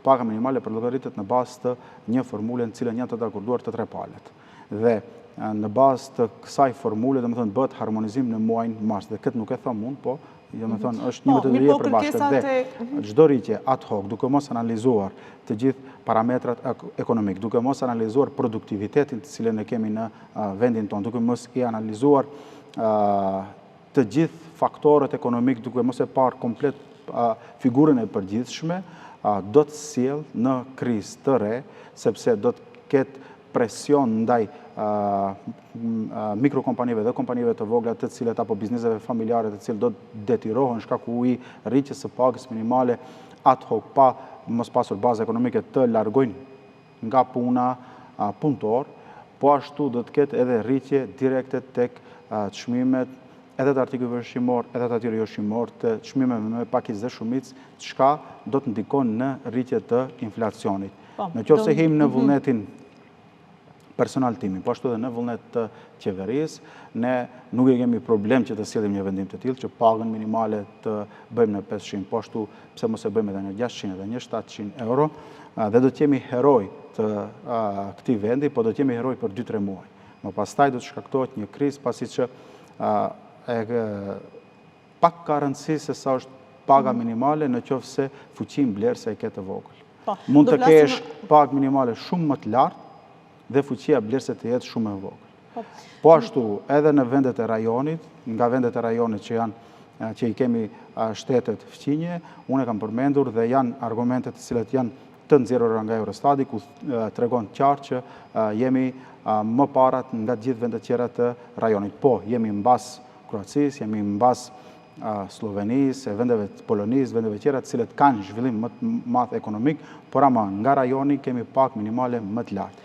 paga minimale përllogaritet në bazë të një formule në cilën janë të dakorduar të tre palët. Dhe në bazë të kësaj formule, domethënë bëhet harmonizim në muajin mars. Dhe këtë nuk e them unë, po domethënë është një metodologi e përbashkët. Dhe çdo rritje ad hoc, duke mos analizuar të gjithë parametrat ekonomik, duke mos analizuar produktivitetin të cilën e kemi në vendin tonë, duke mos i analizuar të gjithë faktorët ekonomik, duke mos e parë komplet figurën e përgjithshme, do të sjellë në krizë të re, sepse do të ketë presion ndaj mikrokompanive dhe kompanive të vogla të cilet apo bizneseve familjare të cilët do të detirohen shkaku i rritjes së pagës minimale ad hoc pa mos pasur bazë ekonomike të largojnë nga puna punëtor, po ashtu do të ketë edhe rritje direkte tek çmimet edhe të artikujve ushqimor, edhe të atyre ushqimor, të çmimeve me pakicë dhe shumicë, çka do të ndikon në rritje të inflacionit. Nëse him në vullnetin personal timi, po ashtu edhe në vullnet të qeverisë, ne nuk e kemi problem që të sjellim një vendim të tillë, që pagën minimale të bëjmë në 500, po ashtu pse mos e bëjmë edhe në 600 edhe në 700 euro, dhe do të jemi heroj të këtij vendi, po do të jemi heroj për 2-3 muaj. Më pastaj do të shkaktohet një krizë, pasi që pak ka rëndësi se sa është paga minimale në qoftë se fuqia mbledhëse e ke të vogël. Mund të kesh pagë minimale shumë më të lartë dhe fuqia mbledhëse të jetë shumë e vogël. Po ashtu, edhe në vendet e rajonit, nga vendet e rajonit që i kemi shtetet fqinje, unë e kam përmendur dhe janë argumentet të cilet janë të nxjerrura nga Eurostati, ku tregon qartë që jemi më parat nga gjithë vendet tjera të rajonit. Po, jemi mbas Kroacisë, jemi mbas Slovenisë, vendeve të Polonisë, vendeve tjera të cilet kanë zhvillim më të madh ekonomik, por ama nga rajoni kemi pagë minimale më të lartë.